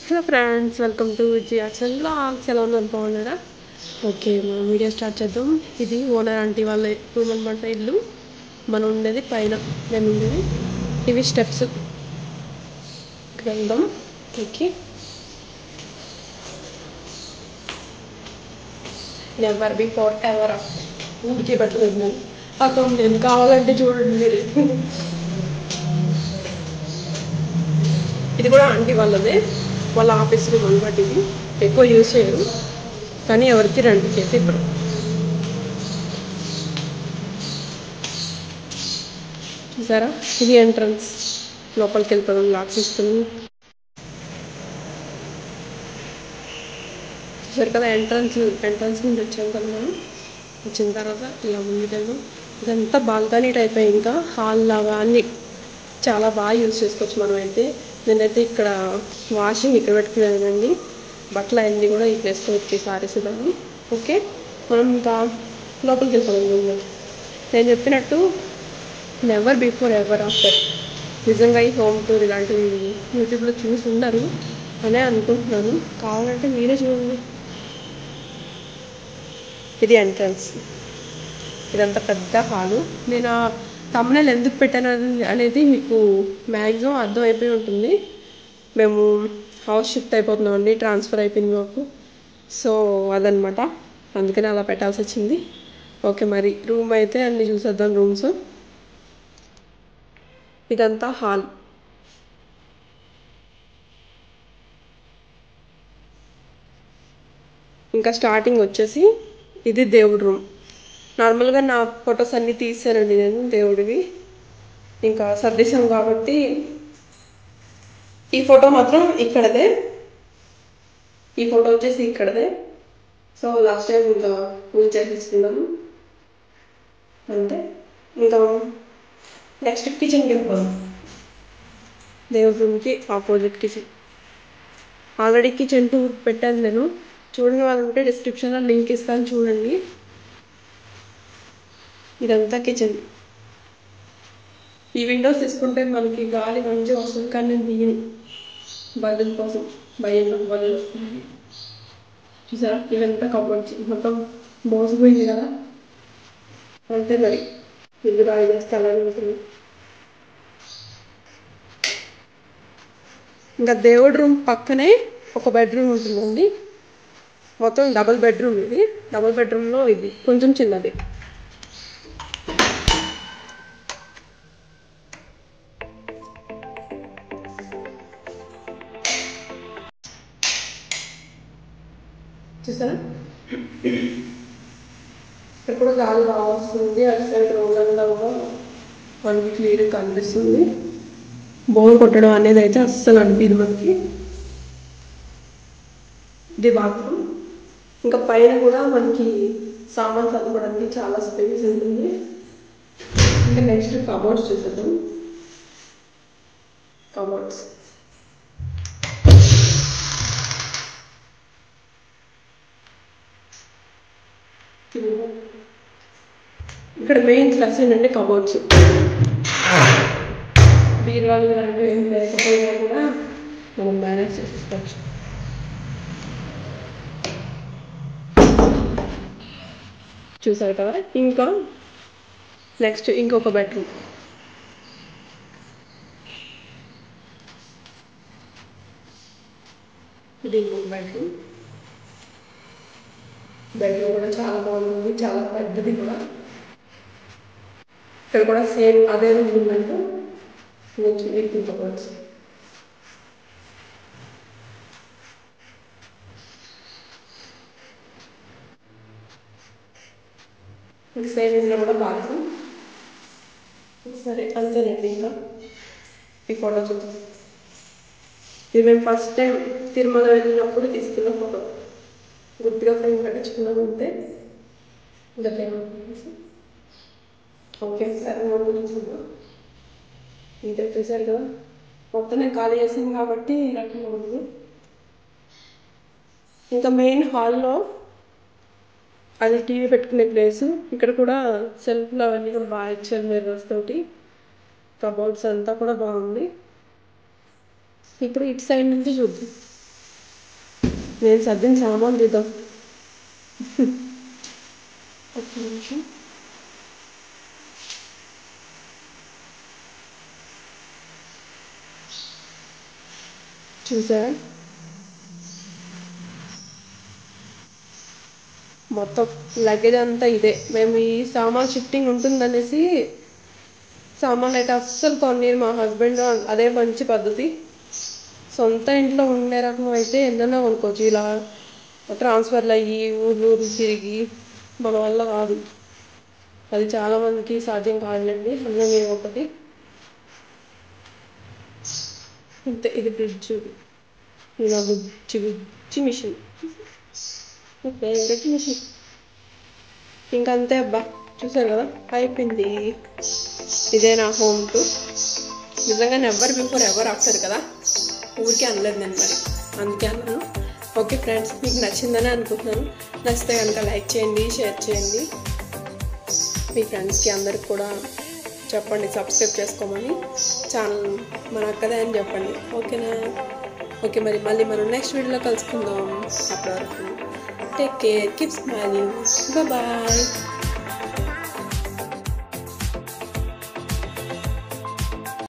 Hello friends, welcome to జియాక్సన్ blogs. ఎలా ఉన్నారు, బాగున్నారా? ఓకే, మనం వీడియో స్టార్ట్ చేద్దాం. ఇది ఓనర్ ఆంటీ వాళ్ళ రూమ్ అనమాట, ఇల్లు. మనం ఉండేది పైన, మేము ఉండేది. ఇవి స్టెప్స్. ఇక్కడ వెళ్దాం. Okay, never before ever after. ఊరికే పెట్టలేదు అకౌంట్. నేను కావాలంటే చూడండి మీరు. ఇది కూడా ఆంటీ వాళ్ళదే, వాళ్ళ ఆఫీస్ రూమ్ అనమాట. ఇది ఎక్కువ యూజ్ చేయరు, కానీ ఎవరికి రండి చేసి ఇప్పుడు. చూసారా, ఇది ఎంట్రన్స్. లోపలికి వెళ్ళిపోదాం, లాక్స్ ఇస్తుంది. చూసారు కదా, ఎంట్రన్స్ నుంచి వచ్చాం కదా మనం. వచ్చిన తర్వాత ఇలా ముందుకెళ్ళాం. ఇదంతా బాల్కనీ టైప్, ఇంకా హాల్ లాగా అన్ని చాలా బాగా యూజ్ చేసుకోవచ్చు మనం అయితే. నేనైతే ఇక్కడ వాషింగ్ ఇక్కడ పెట్టుకునేదండి. బట్టలు అన్నీ కూడా ఈ ప్లేస్లో వచ్చి సారీస్ ఇవ్వాలి. ఓకే, మనం ఇంకా లోపలికి వెళ్ళిపోదాం. నేను చెప్పినట్టు నెవర్ బిఫోర్ ఎవర్ ఆఫ్టర్. నిజంగా ఈ హోమ్ టూర్ ఇలాంటివి యూట్యూబ్లో చూసి ఉండరు అనే అనుకుంటున్నాను. కావాలంటే మీరే చూడండి. ఇది ఎంట్రన్స్. ఇదంతా పెద్ద హాలు. నేను ఆ తమ్ముళ్ళు ఎందుకు పెట్టాను అనేది మీకు మ్యాక్సిమం అర్థమైపోయి ఉంటుంది. మేము హౌస్ షిఫ్ట్ అయిపోతున్నామండి, ట్రాన్స్ఫర్ అయిపోయింది మాకు. సో అదనమాట, అందుకని అలా పెట్టాల్సి వచ్చింది. ఓకే, మరి రూమ్ అయితే అన్ని చూసేద్దాం. రూమ్స్, ఇదంతా హాల్. ఇంకా స్టార్టింగ్ వచ్చేసి ఇది దేవుడి రూమ్. నార్మల్గా నా ఫొటోస్ అన్నీ తీసానండి నేను దేవుడివి. ఇంకా సర్దేశం కాబట్టి ఈ ఫోటో మాత్రం ఇక్కడదే. ఈ ఫోటో వచ్చేసి ఇక్కడదే. సో లాస్ట్ టైం ఇంకా పూజ చేసేసుకున్నాము అంతే. ఇంకా నెక్స్ట్ కిచెన్కి వెళ్ళిపోదాం. దేవుడి రూమ్కి opposite kitchen. Already kitchen tour పెట్టాను నేను, చూడని వాళ్ళు ఉంటే డిస్క్రిప్షన్లో లింక్ ఇస్తాను, చూడండి. ఇదంతా కిచెన్. ఈ విండోస్ తీసుకుంటే మనకి గాలి మంచిగా వస్తుంది, కానీ నేను తీయను బదుల కోసం, భయంలో బదులు వస్తుంది. చూసారా, ఇదంతా కబోర్డ్స్ మొత్తం మోసపోయింది కదా, అంతే మరి. ఇల్లు బాగా చేస్తే అలాగే ఉంటుంది. ఇంకా దేవుడి రూమ్ పక్కనే ఒక బెడ్రూమ్ ఉంటుందండి. మొత్తం డబుల్ బెడ్రూమ్. ఇది డబుల్ బెడ్రూమ్లో ఇది కొంచెం చిన్నది. చూసారా, ఇక్కడ కూడా గాలి బాగా వస్తుంది. అటు సైడ్ రోడ్లంతా కూడా మనకి క్లియర్గా కనిపిస్తుంది. బోర్ కొట్టడం అనేది అయితే అస్సలు అనిపించదు మనకి. ఇది బాత్రూమ్. ఇంకా పైన కూడా మనకి సామాన్ సర్దుకోవడానికి చాలా స్పేస్ ఉంటుంది. ఇంకా నెక్స్ట్ కబోర్డ్స్ చూసేద్దాం. కబోర్డ్స్ ఇక్కడ మెయిన్ ప్లస్ ఏంటంటే కబోర్డ్స్. బీరువాలు లాంటివి ఏం లేకపోయినా కూడా మనం మేనేజ్ చేసుకోవచ్చు. చూసారు కదా, ఇంకా నెక్స్ట్ ఇంకొక బెడ్రూమ్. ఇది ఇంకొక బెడ్రూమ్. బెడ్రూమ్ కూడా చాలా బాగుంది, చాలా పెద్దది కూడా. ఇక్కడ కూడా సేమ్ అదే రూమ్ ఉందంటే ఇంకొకటి. సేమ్ ఇందులో కూడా బాత్రూమ్. సరే, అంతేనండి. ఇంకా ఈ ఫోటో చూద్దాం. ఇది మేము ఫస్ట్ టైం తిరుమల వెళ్ళినప్పుడు తీసుకున్న ఫోటో. గుర్తుగా ఫ్రేమ్ కట్టించుకున్నాం అంతే. ఇంకా ఫ్రేమ్ ఓకే, సరే చూద్దాం. ఇంకా చూసారు కదా, మొత్తం నేను ఖాళీ చేసాను కాబట్టి రకంగా ఉంది. ఇంకా మెయిన్ హాల్లో అది టీవీ పెట్టుకునే ప్లేసు. ఇక్కడ కూడా సెల్ఫ్లు అవన్నీ కూడా బాగా ఇచ్చారు మిర్రర్స్ తోటి. కబోర్డ్స్ అంతా కూడా బాగుంది. ఇప్పుడు ఇటు సైడ్ నుంచి చూద్దాం. నేను సర్దిన సామాన్ తీద్దాం. ఒక్క నిమిషం. చూసారా మొత్తం లగేజ్ అంతా ఇదే. మేము ఈ సామాన్ షిఫ్టింగ్ ఉంటుందనేసి సామాన్లు అయితే అస్సలు కొనలేదు మా హస్బెండ్. అదే మంచి పద్ధతి. సొంత ఇంట్లో ఉండే రకం అయితే ఎన్నైనా కొనుక్కోవచ్చు. ఇలా ట్రాన్స్ఫర్లు అయ్యి ఊరు తిరిగి మన వల్ల కాదు. అది చాలామందికి సాధ్యం కాదులేండి. అందులో మేము ఒకటి. ఇంతే. ఇది ఫ్రిడ్జ్. ఇలా గుజ్జి మిషన్, ఫేవరెట్ మిషన్. ఇంకంతే అబ్బా. చూసారు కదా, అయిపోయింది. ఇదే నా హోమ్ టూర్. నిజంగా నెవర్ బిఫోర్ ఎవర్ ఆఫ్టర్ కదా, ఊరికే అనలేదు నేను, మరి అందుకే అన్నాను. ఓకే ఫ్రెండ్స్, మీకు నచ్చిందని అనుకుంటున్నాను. నచ్చితే కనుక లైక్ చేయండి, షేర్ చేయండి. మీ ఫ్రెండ్స్కి అందరికి కూడా చెప్పండి సబ్స్క్రైబ్ చేసుకోమని. ఛానల్ మన అక్కదే అని చెప్పండి. ఓకేనా? ఓకే, మరి మళ్ళీ మనం నెక్స్ట్ వీడియోలో కలుసుకుందాం. అప్పటి వరకు take care, keep smiling, bye.